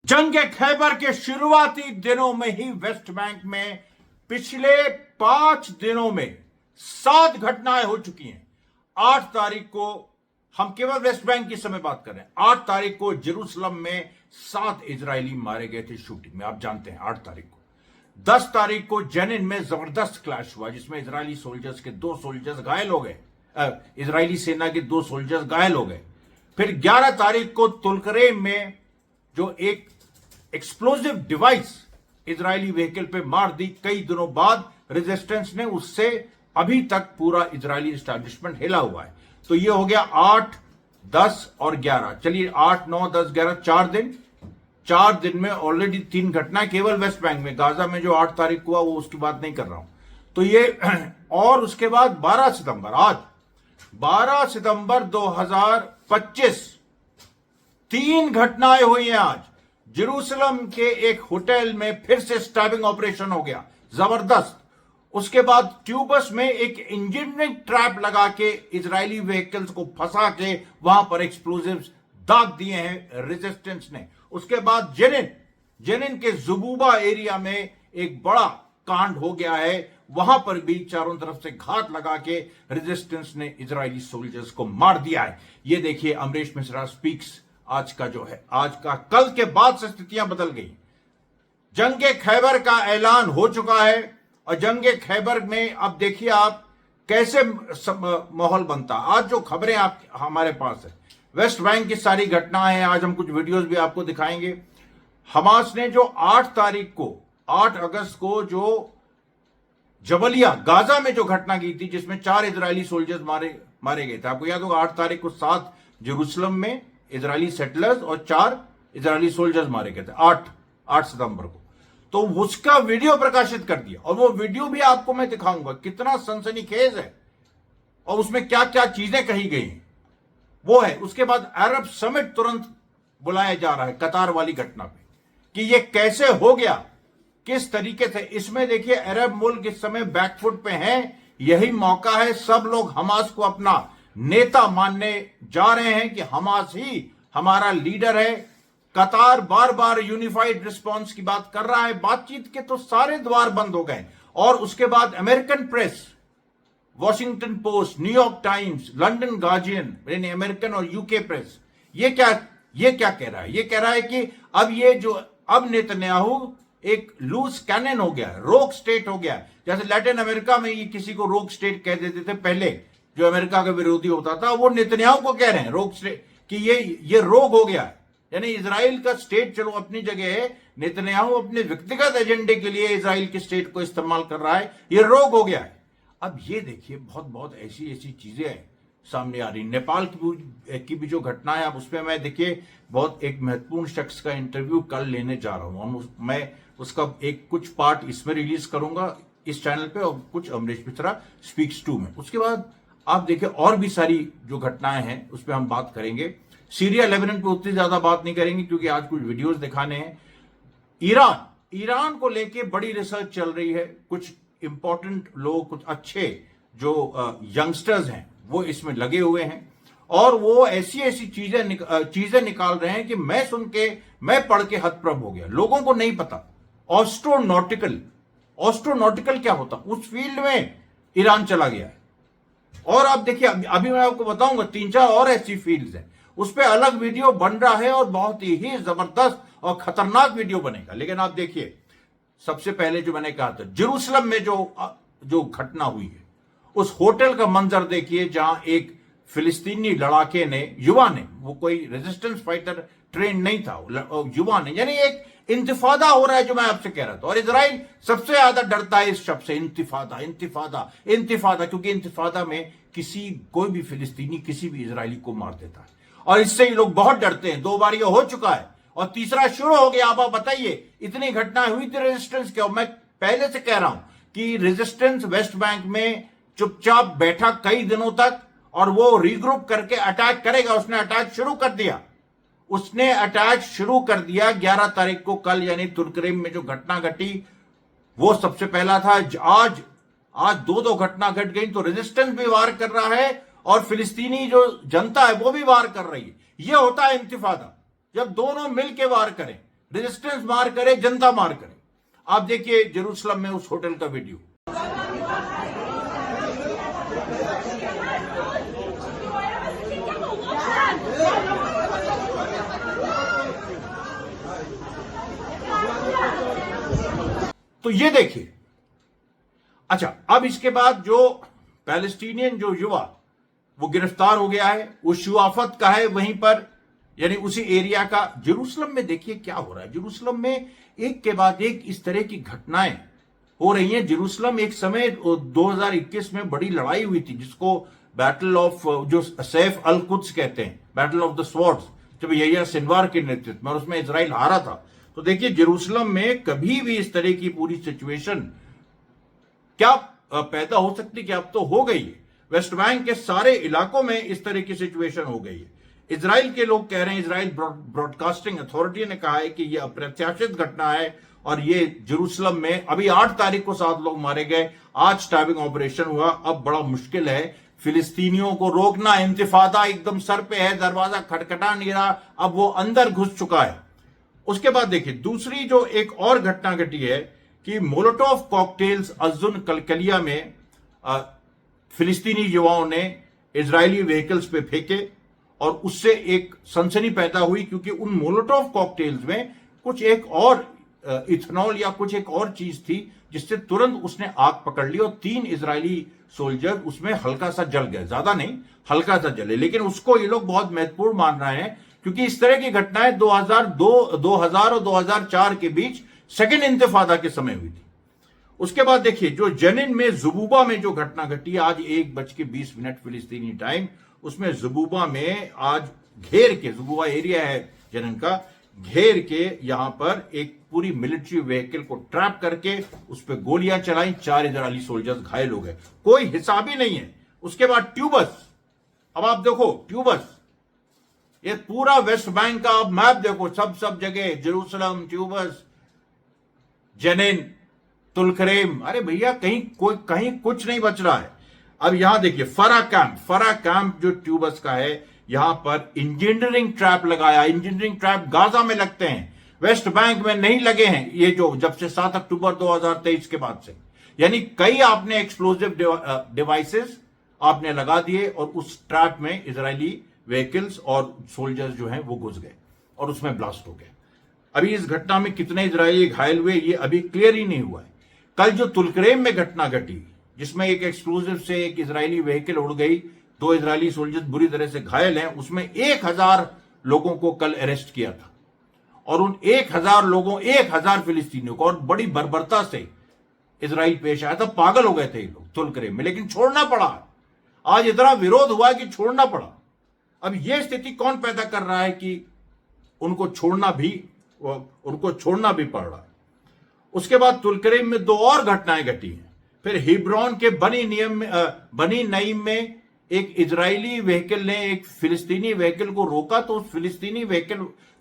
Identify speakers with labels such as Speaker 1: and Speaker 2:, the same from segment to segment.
Speaker 1: जंग खैबर के शुरुआती दिनों में ही वेस्ट बैंक में पिछले 5 दिनों में 7 घटनाएं हो चुकी हैं। 8 तारीख को हम केवल वेस्ट बैंक की समय बात कर रहे हैं। 8 तारीख को जेरूसलम में 7 इजरायली मारे गए थे शूटिंग में, आप जानते हैं 8 तारीख को। 10 तारीख को जेनिन में जबरदस्त क्लैश हुआ जिसमें इजरायली सोल्जर्स के 2 सोल्जर्स घायल हो गए, इजरायली सेना के 2 सोल्जर्स घायल हो गए। फिर 11 तारीख को तुलकरेम में जो एक एक्सप्लोजिव डिवाइस इजरायली व्हीकल पे मार दी, कई दिनों बाद रेजिस्टेंस ने उससे अभी तक पूरा इजरायली एस्टैब्लिशमेंट हिला हुआ है। तो ये हो गया 8, 10 और 11। चलिए 8, 9, 10, 11 4 दिन में ऑलरेडी 3 घटनाएं केवल वेस्ट बैंक में। गाजा में जो 8 तारीख को हुआ वो उसकी बात नहीं कर रहा हूं। तो ये और उसके बाद 12 सितंबर, आज 12 सितंबर 2025 3 घटनाएं हुई हैं। आज जेरूसलम के एक होटल में फिर से स्टैबिंग ऑपरेशन हो गया, जबरदस्त। उसके बाद ट्यूबस में एक इंजीनियरिंग ट्रैप लगा के इजरायली व्हीकल्स को फंसा के वहां पर एक्सप्लोजिव्स दाग दिए हैं रेजिस्टेंस ने। उसके बाद जेनिन के जुबूबा एरिया में एक बड़ा कांड हो गया है, वहां पर भी चारों तरफ से घात लगा के रेजिस्टेंस ने इजरायली सोल्जर्स को मार दिया है। ये देखिए अमरीश मिश्रा स्पीक्स आज का जो है, आज का, कल के बाद से स्थितियां बदल गई। जंग खैबर का ऐलान हो चुका है और जंग खैबर में अब देखिए आप कैसे माहौल बनता। आज जो खबरें आप हमारे पास है, वेस्ट बैंक की सारी घटनाएं हैं। आज हम कुछ वीडियोस भी आपको दिखाएंगे। हमास ने जो 8 तारीख को, 8 अगस्त को जो जबलिया गाजा में जो घटना की थी जिसमें 4 इजरायली सोल्जर्स मारे गए थे, आपको याद होगा 8 तारीख को 7 जेरूसलम में इजरायली सेटलर्स और 4 इजरायली सोल्जर्स मारे गए थे 8 सितंबर को। तो उसका वीडियो प्रकाशित कर दिया और वो वीडियो भी आपको मैं दिखाऊंगा कितना सनसनीखेज है और उसमें क्या क्या चीजें कही गई हैं वो है। उसके बाद अरब समिट तुरंत बुलाया जा रहा है कतार वाली घटना पे कि ये कैसे हो गया, किस तरीके से। इसमें देखिए अरब मुल्क इस समय बैकफुट पे हैं, यही मौका है। सब लोग हमास को अपना नेता मानने जा रहे हैं कि हमास ही हमारा लीडर है। कतार बार बार यूनिफाइड रिस्पांस की बात कर रहा है। बातचीत के तो सारे द्वार बंद हो गए। और उसके बाद American press, Washington post, New York times, London guardian, यानी अमेरिकन और यूके प्रेस, ये क्या कह रहा है? ये कह रहा है कि अब नेतन्याहू एक लूज कैनन हो गया, रोग स्टेट हो गया। जैसे लैटिन अमेरिका में ये किसी को रोग स्टेट कह देते थे पहले, जो अमेरिका का विरोधी होता था, वो नेतन्याहू को कह रहे हैं रोग स्टेट, कि ये रोग हो गया है। यानी इजराइल का स्टेट चलो अपनी जगह है, नेतन्याहू अपने व्यक्तिगत एजेंडे के लिए इजराइल के स्टेट को इस्तेमाल कर रहा है, ये रोग हो गया है। अब ये देखिए बहुत ऐसी चीजें सामने आ रही। नेपाल की भी जो घटना है, अब उसमें मैं देखिए बहुत एक महत्वपूर्ण शख्स का इंटरव्यू कल लेने जा रहा हूं। मैं उसका कुछ पार्ट इसमें रिलीज करूंगा इस चैनल पे और कुछ अमरीश मिश्रा स्पीक्स 2 में। उसके बाद आप देखिए और भी सारी जो घटनाएं हैं उस पर हम बात करेंगे। सीरिया लेबनान पे उतनी ज्यादा बात नहीं करेंगे क्योंकि आज कुछ वीडियोस दिखाने हैं। ईरान को लेके बड़ी रिसर्च चल रही है। कुछ इंपॉर्टेंट लोग, कुछ अच्छे जो यंगस्टर्स हैं वो इसमें लगे हुए हैं और वो ऐसी चीजें निकाल रहे हैं कि मैं पढ़ के हतप्रभ हो गया। लोगों को नहीं पता ऑस्ट्रोनॉटिकल क्या होता, उस फील्ड में ईरान चला गया है। और आप देखिए अभी मैं आपको बताऊंगा 3-4 और ऐसी फील्ड्स हैं, उस पर अलग वीडियो बन रहा है और बहुत ही जबरदस्त और खतरनाक वीडियो बनेगा। लेकिन आप देखिए सबसे पहले जो मैंने कहा था, जेरूसलम में जो घटना हुई है, उस होटल का मंजर देखिए जहां एक फिलिस्तीनी लड़ाके ने, युवा ने, वो कोई रेजिस्टेंस फाइटर ट्रेन नहीं था, युवा ने, यानी एक इंतिफादा हो रहा है जो मैं आपसे कह रहा था। और इजराइल सबसे ज्यादा डरता है इस शब्द से, इंतिफादा, क्योंकि इंतिफादा में कोई भी फिलिस्तीनी किसी भी इजरायली को मार देता है और इससे ही लोग बहुत डरते हैं। 2 बार ये हो चुका है और तीसरा शुरू हो गया। आप बताइए इतनी घटनाएं हुई थी रेजिस्टेंस के, और मैं पहले से कह रहा हूं कि रेजिस्टेंस वेस्ट बैंक में चुपचाप बैठा कई दिनों तक और वो रीग्रुप करके अटैक करेगा। उसने अटैक शुरू कर दिया 11 तारीख को, कल, यानी तुर्करेम में जो घटना घटी वो सबसे पहला था। आज 2 घटना घट गई। तो रेजिस्टेंस भी वार कर रहा है और फिलिस्तीनी जो जनता है वो भी वार कर रही है। ये होता है इंतिफादा, जब दोनों मिलकर वार करें। रेजिस्टेंस मार करे, जनता मार करे। आप देखिए जेरूसलम में उस होटल का वीडियो। तो ये देखिए। अच्छा, अब इसके बाद जो पैलेस्टीनियन जो युवा वो गिरफ्तार हो गया है, वो शुआफत का है वहीं पर, यानी उसी एरिया का। जेरूसलम में देखिए क्या हो रहा है। जेरूसलम में एक के बाद एक इस तरह की घटनाएं हो रही हैं। जेरूसलम एक समय 2021 में बड़ी लड़ाई हुई थी, जिसको बैटल ऑफ जो सैफ अल कुद्स कहते हैं, बैटल ऑफ द स्वॉर्ड्स, जब यहिया सिनवार के नेतृत्व में, और उसमें इजराइल हारा था। तो देखिए जेरूसलम में कभी भी इस तरह की पूरी सिचुएशन क्या पैदा हो सकती, कि अब तो हो गई है। वेस्ट बैंक के सारे इलाकों में इस तरह की सिचुएशन हो गई है। इजराइल के लोग कह रहे हैं, इजराइल ब्रॉडकास्टिंग अथॉरिटी ने कहा है कि यह अप्रत्याशित घटना है, और ये जेरूसलम में अभी 8 तारीख को 7 लोग मारे गए, आज स्टैबिंग ऑपरेशन हुआ। अब बड़ा मुश्किल है फिलिस्तीनियों को रोकना। इंतिफादा एकदम सर पे है, दरवाजा खटखटा नहीं रहा, अब वो अंदर घुस चुका है। उसके बाद देखिए दूसरी जो एक और घटना घटी है कि मोलोटोव कॉकटेल्स अजुन कलकलिया में फिलिस्तीनी युवाओं ने इजरायली व्हीकल्स पे फेंके, और उससे एक सनसनी पैदा हुई, क्योंकि उन मोलोटोव कॉकटेल्स में कुछ एक और इथेनॉल या कुछ एक और चीज थी, जिससे तुरंत उसने आग पकड़ ली और 3 इजरायली सोल्जर उसमें हल्का सा जल गए, ज्यादा नहीं, हल्का सा जले। लेकिन उसको ये लोग बहुत महत्वपूर्ण मान रहे हैं, क्योंकि इस तरह की घटनाएं 2000 और 2004 के बीच सेकेंड इंतिफादा के समय हुई थी। उसके बाद देखिए जो जनिन में जुबूबा में जो घटना घटी आज 1:20 फिलिस्तीनी टाइम, उसमें जुबूबा में आज घेर के, जुबूबा एरिया है जनिन का, घेर के यहां पर एक पूरी मिलिट्री व्हीकल को ट्रैप करके उस पर गोलियां चलाई, 4 इजरायली सोल्जर्स घायल हो गए, कोई हिसाब ही नहीं है। उसके बाद ट्यूबस, अब आप देखो ट्यूबस, ये पूरा वेस्ट बैंक का अब मैप देखो, सब जगह जेरूसलम, ट्यूबस, जनिन, तुलकरेम, अरे भैया कहीं कुछ नहीं बच रहा है। अब यहां देखिए फरा कैंप जो ट्यूबस का है, यहां पर इंजीनियरिंग ट्रैप लगाया। इंजीनियरिंग ट्रैप गाजा में लगते हैं, वेस्ट बैंक में नहीं लगे हैं, ये जो जब से 7 अक्टूबर 2023 के बाद से, यानी कई आपने एक्सप्लोजिव डिवाइसेस आपने लगा दिए, और उस ट्रैप में इजरायली व्हीकल्स और सोल्जर्स जो हैं वो घुस गए और उसमें ब्लास्ट हो गए। अभी इस घटना में कितने इजरायली घायल हुए ये अभी क्लियर ही नहीं हुआ है। कल जो तुलकरेम में घटना घटी, जिसमें एक एक्सप्लोजिव से एक इजरायली व्हीकल उड़ गई, 2 इजरायली सोल्जर्स बुरी तरह से घायल हैं, उसमें 1000 लोगों को कल अरेस्ट किया था, और उन 1000 फिलिस्तीनियों को, और बड़ी बर्बरता से इजराइल पेश आया था। पागल हो गए थे ये लोग तुलकरेम में, लेकिन छोड़ना पड़ा। आज इतना विरोध हुआ कि छोड़ना पड़ा। अब यह स्थिति कौन पैदा कर रहा है कि उनको छोड़ना भी पड़ रहा है। उसके बाद तुलकरेम में 2 और घटनाएं घटी हैं। फिर हिब्रोन के बनी नईम में एक इजरायली व्हीकल ने एक फिलिस्तीनी व्हीकल को रोका, तो उस फिलिस्तीनी व्हीकल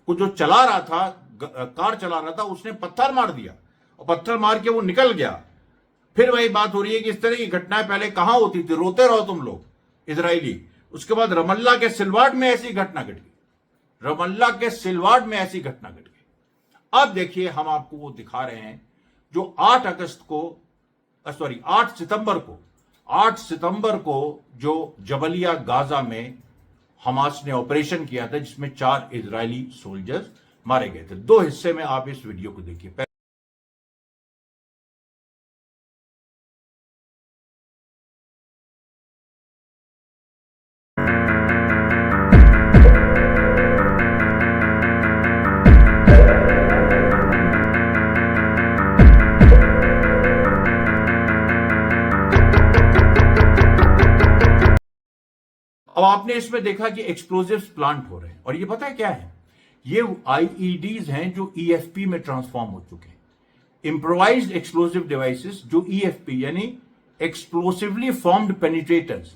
Speaker 1: को जो चला रहा था, कार चला रहा था, उसने पत्थर मार दिया, और पत्थर मार के वो निकल गया। फिर वही बात हो रही है कि इस तरह की घटनाएं पहले कहां होती थी, रोते रहो तुम लोग इजरायली। उसके बाद रमल्ला के सिलवाड में ऐसी घटना घट गई। अब देखिए हम आपको वो दिखा रहे हैं जो 8 सितंबर को जो जबलिया गाजा में हमास ने ऑपरेशन किया था, जिसमें 4 इजरायली सोल्जर्स मारे गए थे। 2 हिस्से में आप इस वीडियो को देखिए। अब आपने इसमें देखा कि एक्सप्लोजिव्स प्लांट हो रहे हैं, और ये पता है क्या है, ये आईईडीज हैं जो ईएफपी में ट्रांसफॉर्म हो चुके हैं। इंप्रोवाइज्ड एक्सप्लोजिव डिवाइसेस, जो ईएफपी यानी एक्सप्लोसिवली फॉर्म्ड पेनिट्रेटर्स,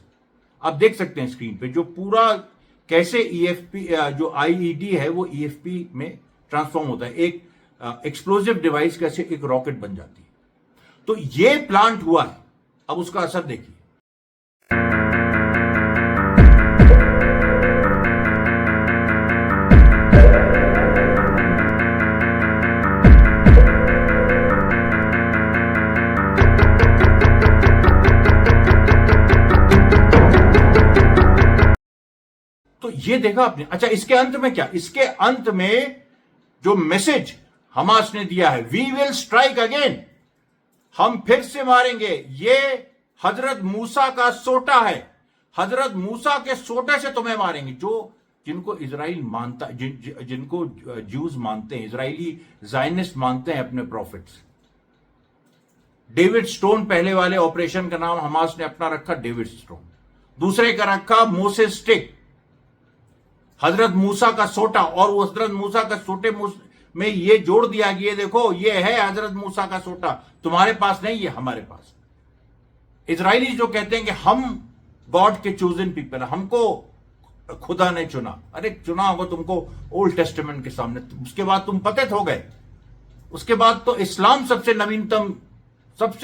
Speaker 1: आप देख सकते हैं स्क्रीन पे, जो पूरा कैसे ईएफपी जो आईईडी है वो ईएफपी में ट्रांसफॉर्म होता है। एक एक्सप्लोजिव डिवाइस कैसे एक रॉकेट बन जाती है। तो ये प्लांट हुआ है, अब उसका असर देखिए। ये देखा आपने। अच्छा, इसके अंत में क्या, इसके अंत में जो मैसेज हमास ने दिया है, वी विल स्ट्राइक अगेन, हम फिर से मारेंगे। ये हजरत मूसा का सोटा है, हजरत मूसा के सोटे से तुम्हें मारेंगे। जो जिनको इजराइल मानता, जिनको ज्यूज मानते हैं, इजरायली जायनिस्ट मानते हैं अपने प्रॉफिट्स। डेविड स्टोन पहले वाले ऑपरेशन का नाम हमास ने अपना रखा डेविड स्टोन, दूसरे का रखा मोसेस स्टिक, हजरत मूसा का सोटा। और वो हजरत मूसा का सोटे में ये जोड़ दिया कि ये देखो, ये है हजरत मूसा का सोटा, तुम्हारे पास नहीं, ये हमारे पास। इजरायली जो कहते हैं कि हम गॉड के चूजन पीपल, हमको खुदा ने चुना। अरे चुना होगा तुमको ओल्ड टेस्टामेंट के सामने, उसके बाद तुम पतित हो गए। उसके बाद तो इस्लाम सबसे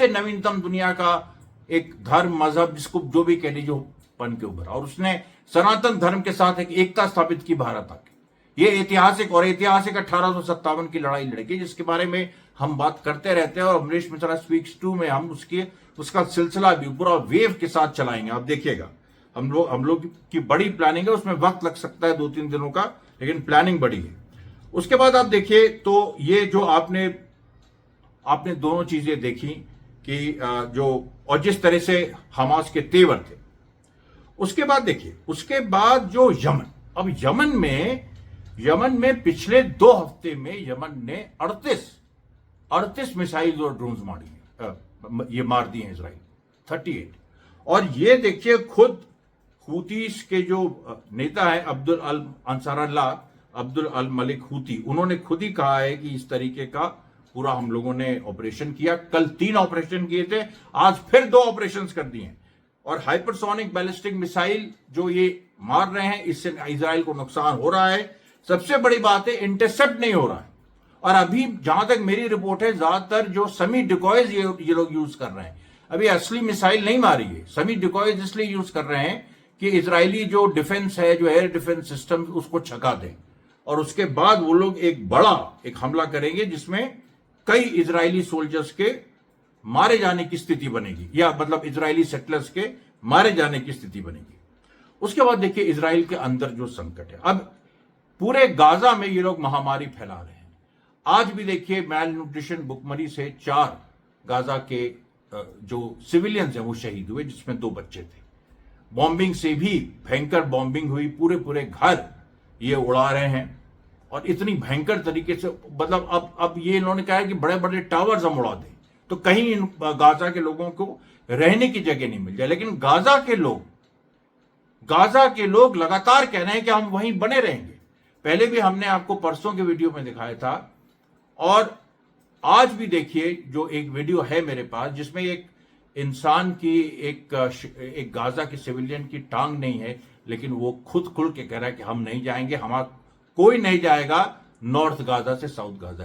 Speaker 1: नवीनतम दुनिया का एक धर्म, मजहब, जिसको जो भी कह लीजिए, पन के ऊपर, और उसने सनातन धर्म के साथ एक एकता स्थापित की भारत आके। ये ऐतिहासिक 1857 की लड़ाई लड़की, जिसके बारे में हम बात करते रहते हैं, और अमरीश मिश्रा स्पीक्स 2 में हम उसका सिलसिला भी पूरा वेव के साथ चलाएंगे। आप देखिएगा, हम लोग की बड़ी प्लानिंग है, उसमें वक्त लग सकता है 2-3 दिनों का, लेकिन प्लानिंग बड़ी है। उसके बाद आप देखिए तो ये जो आपने दोनों चीजें देखी कि और जिस तरह से हमास के तेवर थे। उसके बाद देखिए, उसके बाद जो यमन, अब यमन में पिछले 2 हफ्ते में यमन ने 38 मिसाइल और ड्रोन्स मार दिए हैं इजराइल, 38। और ये देखिए, खुद हूतीस के जो नेता है अब्दुल अल मलिक हूती, उन्होंने खुद ही कहा है कि इस तरीके का पूरा हम लोगों ने ऑपरेशन किया। कल 3 ऑपरेशन किए थे, आज फिर 2 ऑपरेशन कर दिए हैं। और हाइपरसोनिक बैलिस्टिक मिसाइल जो ये मार रहे हैं, इससे इजराइल को नुकसान हो रहा है। सबसे बड़ी बात है, इंटरसेप्ट नहीं हो रहा है। और अभी जहां तक मेरी रिपोर्ट है, ज्यादातर जो सेमी डिकॉयज ये लोग यूज कर रहे हैं, अभी असली मिसाइल नहीं मारी है। सेमी डिकॉयज इसलिए यूज कर रहे हैं कि इजरायली जो डिफेंस है, जो एयर डिफेंस सिस्टम, उसको छका दें, और उसके बाद वो लोग एक हमला करेंगे जिसमें कई इजरायली सोल्जर्स के मारे जाने की स्थिति बनेगी, या मतलब इजरायली सेटलर्स के मारे जाने की स्थिति बनेगी। उसके बाद देखिए, इजराइल के अंदर जो संकट है, अब पूरे गाजा में ये लोग महामारी फैला रहे हैं। आज भी देखिए, मैल न्यूट्रिशन, भुखमरी से 4 गाजा के जो सिविलियंस हैं वो शहीद हुए, जिसमें 2 बच्चे थे। बॉम्बिंग से भी भयंकर बॉम्बिंग हुई, पूरे घर ये उड़ा रहे हैं, और इतनी भयंकर तरीके से, मतलब अब ये इन्होंने कहा है कि बड़े बड़े टावर्स हम उड़ा दें तो कहीं गाजा के लोगों को रहने की जगह नहीं मिल जाए। लेकिन गाजा के लोग लगातार कह रहे हैं कि हम वहीं बने रहेंगे। पहले भी हमने आपको परसों के वीडियो में दिखाया था, और आज भी देखिए, जो एक वीडियो है मेरे पास, जिसमें एक इंसान की, एक गाजा के सिविलियन की टांग नहीं है, लेकिन वो खुल के कह रहा है कि हम नहीं जाएंगे, हमारा कोई नहीं जाएगा नॉर्थ गाजा से साउथ गाजा।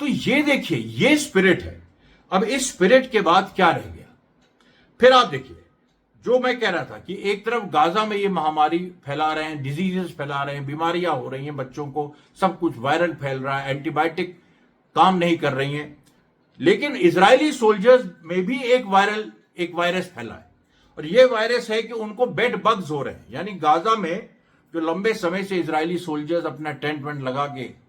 Speaker 1: तो ये देखिए, ये स्पिरिट है। अब इस स्पिरिट के बाद क्या रह गया? फिर आप देखिए, जो मैं कह रहा था कि एक तरफ गाजा में ये महामारी फैला रहे हैं, डिजीजेस फैला रहे हैं, बीमारियां हो रही हैं बच्चों को, सब कुछ वायरल फैल रहा है, एंटीबायोटिक काम नहीं कर रही हैं, लेकिन इजरायली सोल्जर्स में भी एक वायरस फैला है। और यह वायरस है कि उनको बेड बग्स हो रहे हैं। यानी गाजा में जो लंबे समय से इजरायली सोल्जर्स अपना टेंट वेंट लगा के,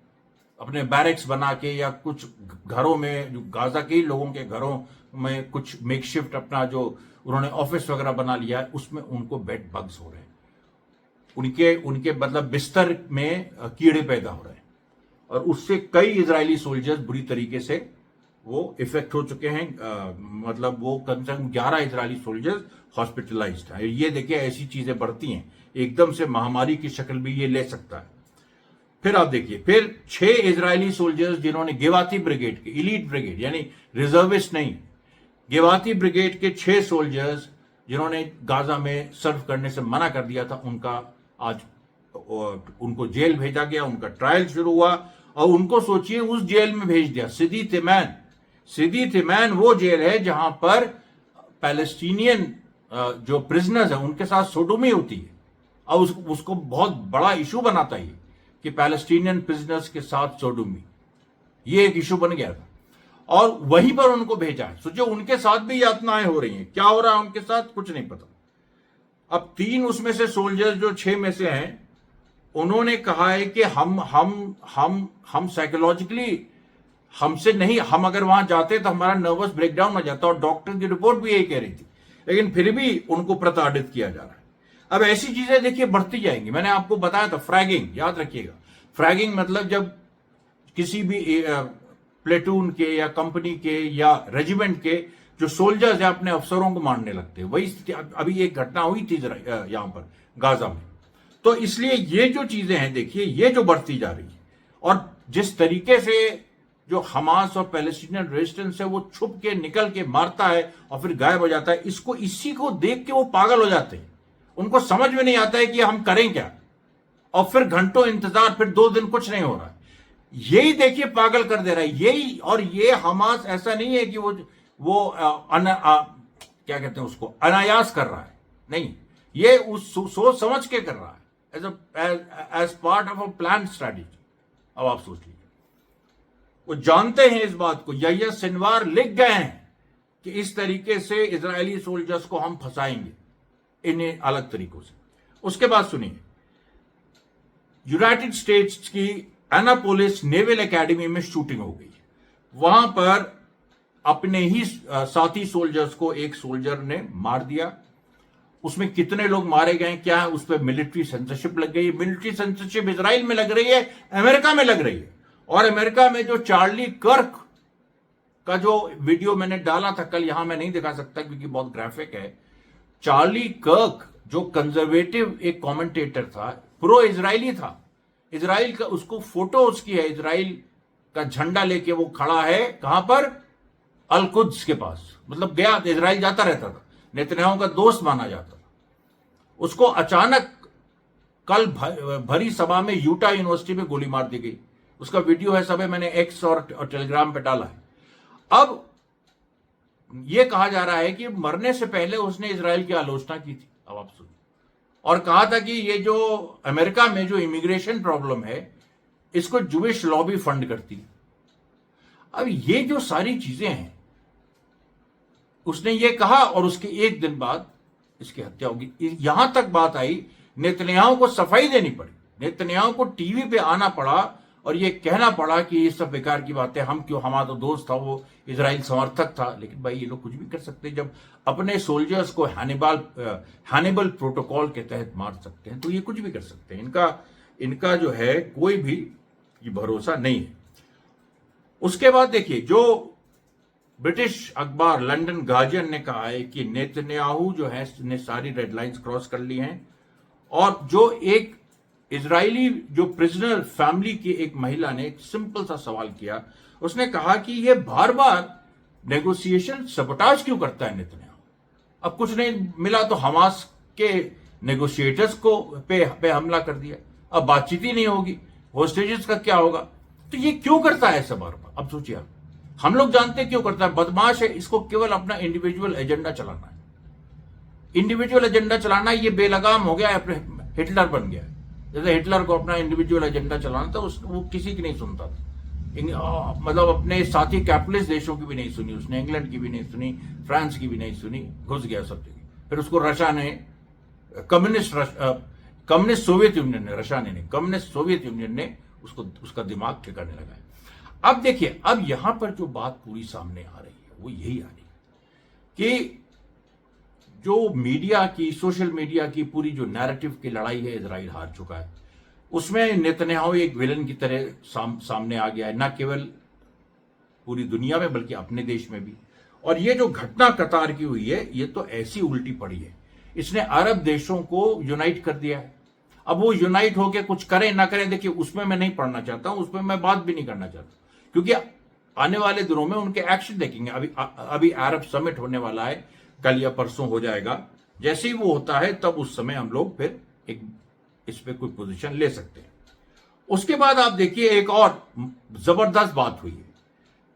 Speaker 1: अपने बैरक्स बना के, या कुछ घरों में, जो गाजा के लोगों के घरों में कुछ मेकशिफ्ट अपना जो उन्होंने ऑफिस वगैरह बना लिया है, उसमें उनको बेड बग्स हो रहे हैं। उनके मतलब बिस्तर में कीड़े पैदा हो रहे हैं, और उससे कई इजरायली सोल्जर्स बुरी तरीके से वो इफेक्ट हो चुके हैं। मतलब वो कम से कम 11 इजरायली सोल्जर्स हॉस्पिटलाइज्ड हैं। ये देखिए, ऐसी चीजें बढ़ती हैं, एकदम से महामारी की शक्ल भी ये ले सकता है। फिर आप देखिए, फिर 6 इजरायली सोल्जर्स जिन्होंने गेवाती ब्रिगेड के, इलीट ब्रिगेड यानी रिजर्विस्ट नहीं, गेवाती ब्रिगेड के 6 सोल्जर्स जिन्होंने गाजा में सर्व करने से मना कर दिया था, उनको जेल भेजा गया, उनका ट्रायल शुरू हुआ, और उनको सोचिए उस जेल में भेज दिया, सिदी तिमैन वो जेल है जहां पर पैलेस्टीनियन जो प्रिजनर्स हैं उनके साथ सोडोमी होती है। और उसको बहुत बड़ा इशू बनाता है कि पैलेस्टीनियन प्रिजनर्स के साथ सोडोमी, ये एक इशू बन गया था। और वहीं पर उनको भेजा है। सोचिए उनके साथ भी यातनाएं हो रही हैं। क्या हो रहा है उनके साथ कुछ नहीं पता। अब 3 उसमें से सोल्जर्स जो 6 में से हैं, उन्होंने कहा है कि हम साइकोलॉजिकली हमसे नहीं, हम अगर वहां जाते तो हमारा नर्वस ब्रेकडाउन हो जाता, और डॉक्टर की रिपोर्ट भी यही कह रही थी, लेकिन फिर भी उनको प्रताड़ित किया जा रहा है। अब ऐसी चीजें देखिए बढ़ती जाएंगी। मैंने आपको बताया था फ्रैगिंग, याद रखिएगा। फ्रैगिंग मतलब जब किसी भी प्लेटून के या कंपनी के या रेजिमेंट के जो सोल्जर्स हैं अपने अफसरों को मारने लगते हैं। वही स्थिति अभी एक घटना हुई थी यहां पर गाजा में। तो इसलिए ये जो चीजें हैं देखिए, ये जो बढ़ती जा रही है, और जिस तरीके से जो हमास और पैलेस्टीनियन रेजिस्टेंस है वो छुप के निकल के मारता है और फिर गायब हो जाता है, इसी को देख के वो पागल हो जाते हैं। उनको समझ में नहीं आता है कि हम करें क्या, और फिर घंटों इंतजार, फिर 2 दिन कुछ नहीं हो रहा है। यही देखिए पागल कर दे रहा है यही। और ये हमास ऐसा नहीं है कि वो क्या कहते हैं उसको, अनायास कर रहा है, नहीं, ये उस सोच समझ के कर रहा है, as part of a plan strategy. अब आप सोच लीजिए, वो जानते हैं इस बात को, यह्या सिनवार लिख गए हैं कि इस तरीके से इजरायली सोल्जर्स को हम फंसाएंगे इन्हें अलग तरीकों से। उसके बाद सुनिए, यूनाइटेड स्टेट्स की एनापोलिस नेवल एकेडमी में शूटिंग हो गई। वहां पर अपने ही साथी सोल्जर्स को एक सोल्जर ने मार दिया। उसमें कितने लोग मारे गए क्या है, उस पर मिलिट्री सेंसरशिप लग गई है। मिलिट्री सेंसरशिप इजराइल में लग रही है, अमेरिका में लग रही है। और अमेरिका में जो चार्ली कर्क का जो वीडियो मैंने डाला था कल, यहां मैं नहीं दिखा सकता क्योंकि बहुत ग्राफिक है। चार्ली कर्क जो कंजर्वेटिव एक कमेंटेटर था, प्रो इजरायली था, इजराइल का, उसको फोटो उसकी है, इजराइल का झंडा लेके वो खड़ा है कहां पर, अल कुद्स के पास। मतलब गया, इजराइल जाता रहता था, नेतन्याहू का दोस्त माना जाता था। उसको अचानक कल भरी सभा में यूटा यूनिवर्सिटी में गोली मार दी गई। उसका वीडियो है, सब मैंने एक्स और टेलीग्राम पे डाला है। अब यह कहा जा रहा है कि मरने से पहले उसने इजराइल की आलोचना की थी। अब आप सुनिए, और कहा था कि ये जो अमेरिका में जो इमिग्रेशन प्रॉब्लम है, इसको जूविश लॉबी फंड करती है। अब ये जो सारी चीजें हैं, उसने ये कहा और उसके एक दिन बाद इसकी हत्या होगी। यहां तक बात आई, नेतन्याहू को सफाई देनी पड़ी, नेतन्याहू को टीवी पे आना पड़ा और ये कहना पड़ा कि ये सब बेकार की बात है, हम क्यों, हमारा तो दोस्त था, वो इजराइल समर्थक था। लेकिन भाई ये लोग कुछ भी कर सकते हैं, जब अपने सोल्जर्स को हैनिबल प्रोटोकॉल के तहत मार सकते हैं तो ये कुछ भी कर सकते हैं। इनका जो है कोई भी ये भरोसा नहीं है। उसके बाद देखिए, जो ब्रिटिश अखबार लंदन गार्जियन ने कहा है कि नेतन्याहू जो है ने सारी रेड लाइंस क्रॉस कर ली हैं। और जो एक इजरायली जो प्रिजनर फैमिली की एक महिला ने एक सिंपल सा सवाल किया, उसने कहा कि ये बार बार नेगोशिएशन सबोटाज क्यों करता है नेतन्याहू। अब कुछ नहीं मिला तो हमास के नेगोशिएटर्स को पे हमला कर दिया, अब बातचीत ही नहीं होगी, होस्टेजेस का क्या होगा। तो ये क्यों करता है ऐसा बार बार। अब सोचिए आप, हम लोग जानते हैं क्यों करता है, बदमाश है, इसको केवल अपना इंडिविजुअल एजेंडा चलाना है, इंडिविजुअल एजेंडा चलाना। ये बेलगाम हो गया है, हिटलर बन गया है। जैसे हिटलर को अपना इंडिविजुअल एजेंडा चलाना था, वो किसी की नहीं सुनता था। मतलब अपने साथी कैपिटलिस्ट देशों की भी नहीं सुनी उसने, इंग्लैंड की भी नहीं सुनी, फ्रांस की भी नहीं सुनी, घुस गया सब जगह। फिर उसको रशिया ने, कम्युनिस्ट सोवियत यूनियन ने, रशिया ने नहीं, कम्युनिस्ट सोवियत यूनियन ने उसका दिमाग ठिकाने लगाया। अब देखिए, अब यहां पर जो बात पूरी सामने आ रही है वो यही आ रही है कि जो मीडिया की, सोशल मीडिया की पूरी जो नैरेटिव की लड़ाई है, इजराइल हार चुका है। उसमें नेतन्याहू एक विलन की तरह सामने आ गया है, न केवल पूरी दुनिया में बल्कि अपने देश में भी। और ये जो घटना कतार की हुई है, ये तो ऐसी उल्टी पड़ी है, इसने अरब देशों को यूनाइट कर दिया है। अब वो यूनाइट होकर कुछ करें ना करें, देखिए उसमें मैं नहीं पढ़ना चाहता हूं, उसमें मैं बात भी नहीं करना चाहता, क्योंकि आने वाले दिनों में उनके एक्शन देखेंगे। अभी अरब समिट होने वाला है, कल या परसों हो जाएगा। जैसे ही वो होता है तब उस समय हम लोग फिर इस पे कोई पोजीशन ले सकते हैं। उसके बाद आप देखिए, एक और जबरदस्त बात हुई है।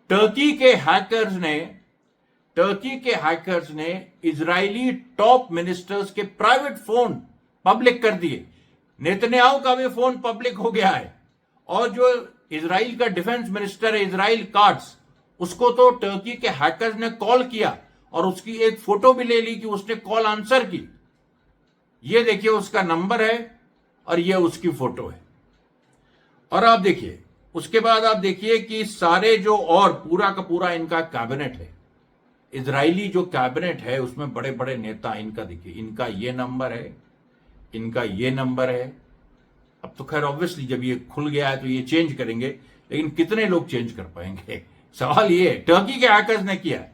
Speaker 1: टर्की के हैकर्स ने इजरायली टॉप मिनिस्टर्स के प्राइवेट फोन पब्लिक कर दिए। नेतन्याहू का भी फोन पब्लिक हो गया है, और जो इजराइल का डिफेंस मिनिस्टर है इजराइल काट्स, उसको तो टर्की के हैकर्स ने कॉल किया और उसकी एक फोटो भी ले ली कि उसने कॉल आंसर की। ये देखिए उसका नंबर है और ये उसकी फोटो है। और आप देखिए उसके बाद आप देखिए कि सारे जो और पूरा का पूरा इनका कैबिनेट है, इजरायली जो कैबिनेट है उसमें बड़े बड़े नेता, इनका देखिए, इनका ये नंबर है, इनका ये नंबर है। अब तो खैर ऑब्वियसली जब ये खुल गया है तो ये चेंज करेंगे, लेकिन कितने लोग चेंज कर पाएंगे, सवाल ये है। टर्की के हैकर्स ने किया है।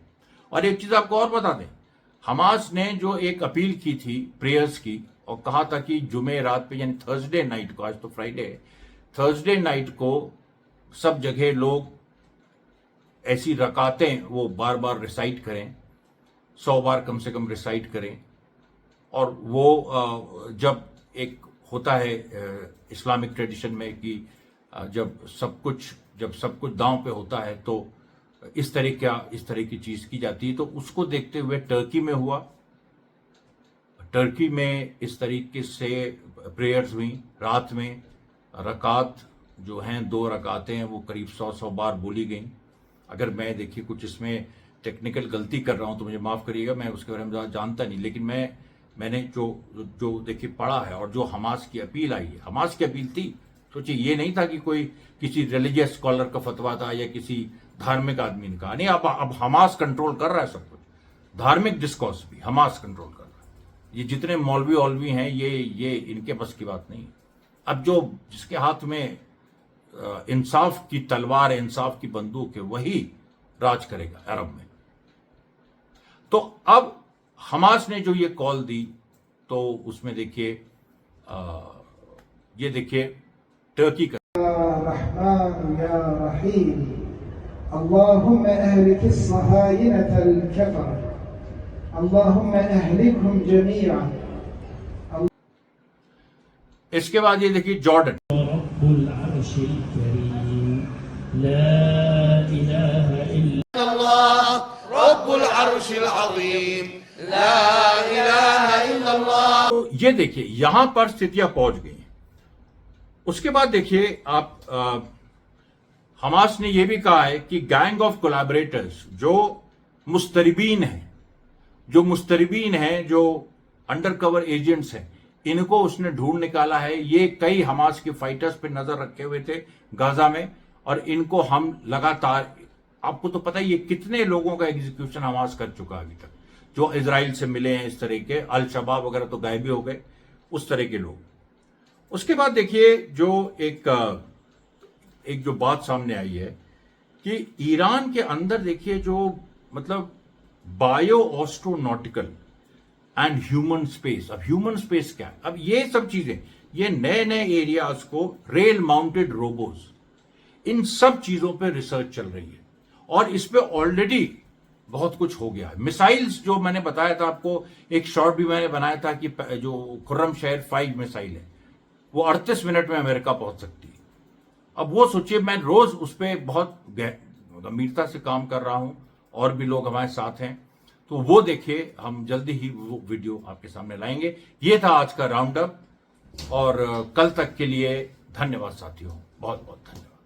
Speaker 1: और एक चीज आपको और बता दें, हमास ने जो एक अपील की थी प्रेयर्स की और कहा था कि जुमे रात पे यानी थर्सडे नाइट को, आज तो फ्राइडे है, थर्सडे नाइट को सब जगह लोग ऐसी रकातें वो बार बार रिसाइट करें, 100 बार कम से कम रिसाइट करें। और वो जब एक होता है इस्लामिक ट्रेडिशन में कि जब सब कुछ दांव पे होता है तो इस तरह की चीज की जाती है। तो उसको देखते हुए टर्की में हुआ, टर्की में इस तरीके से प्रेयर्स हुई। रात में रकात जो हैं, 2 रकातें हैं, वो करीब 100 बार बोली गई। अगर मैं देखिए कुछ इसमें टेक्निकल गलती कर रहा हूं तो मुझे माफ करिएगा, मैं उसके बारे में ज़्यादा जानता नहीं, लेकिन मैंने जो देखिए पढ़ा है और जो हमास की अपील आई है, हमास की अपील थी, सोचिए ये नहीं था कि कोई किसी रिलीजियस स्कॉलर का फतवा था या किसी धार्मिक आदमी ने कहा। नहीं, अब हमास कंट्रोल कर रहा है सब कुछ, धार्मिक डिस्कोर्स भी हमास कंट्रोल कर रहा है। ये जितने मौलवी हैं ये इनके बस की बात नहीं है। अब जो जिसके हाथ में इंसाफ की तलवार है, इंसाफ की बंदूक है, वही राज करेगा अरब में। तो अब हमास ने जो ये कॉल दी तो उसमें देखिए ये देखिए टर्की का
Speaker 2: रहमान या रहीम अल्लाहुम्मा अहलिक अस्सहायनत अल-कफर अल्लाहुम्मा अहलिकहुम जमीआ।
Speaker 1: इसके बाद ये देखिए जॉर्डन,
Speaker 3: रब्बुल अर्शिल करीम ला इलाहा इल्ला
Speaker 4: अल्लाह रब्बुल अर्शिल अज़ीम ला इलाहा इल्लल्लाह।
Speaker 1: तो ये देखिए यहां पर स्थितियां पहुंच गई हैं। उसके बाद देखिए आप हमास ने यह भी कहा है कि गैंग ऑफ कोलैबोरेटर्स जो मुस्तरिबीन हैं, जो अंडरकवर एजेंट्स हैं, इनको उसने ढूंढ निकाला है। ये कई हमास के फाइटर्स पे नजर रखे हुए थे गाजा में और इनको हम लगातार, आपको तो पता ही है कितने लोगों का एग्जीक्यूशन हमास कर चुका अभी तक, जो इजराइल से मिले हैं इस तरह के, अल शबाब वगैरह तो गायब ही हो गए, उस तरह के लोग। उसके बाद देखिए जो एक जो बात सामने आई है कि ईरान के अंदर देखिए जो मतलब बायो ऑस्ट्रोनॉटिकल एंड ह्यूमन स्पेस। अब ह्यूमन स्पेस क्या है? अब ये सब चीजें, ये नए एरियाज को, रेल माउंटेड रोबोज, इन सब चीजों पे रिसर्च चल रही है और इस पे ऑलरेडी बहुत कुछ हो गया है। मिसाइल्स जो मैंने बताया था आपको, एक शॉर्ट भी मैंने बनाया था कि जो खुर्रम शहर 5 मिसाइल है वो 38 मिनट में अमेरिका पहुंच सकती है। अब वो सोचिए, मैं रोज उस पर बहुत गंभीरता से काम कर रहा हूं और भी लोग हमारे साथ हैं, तो वो देखिए हम जल्दी ही वो वीडियो आपके सामने लाएंगे। ये था आज का राउंड अप और कल तक के लिए धन्यवाद साथियों, बहुत बहुत धन्यवाद।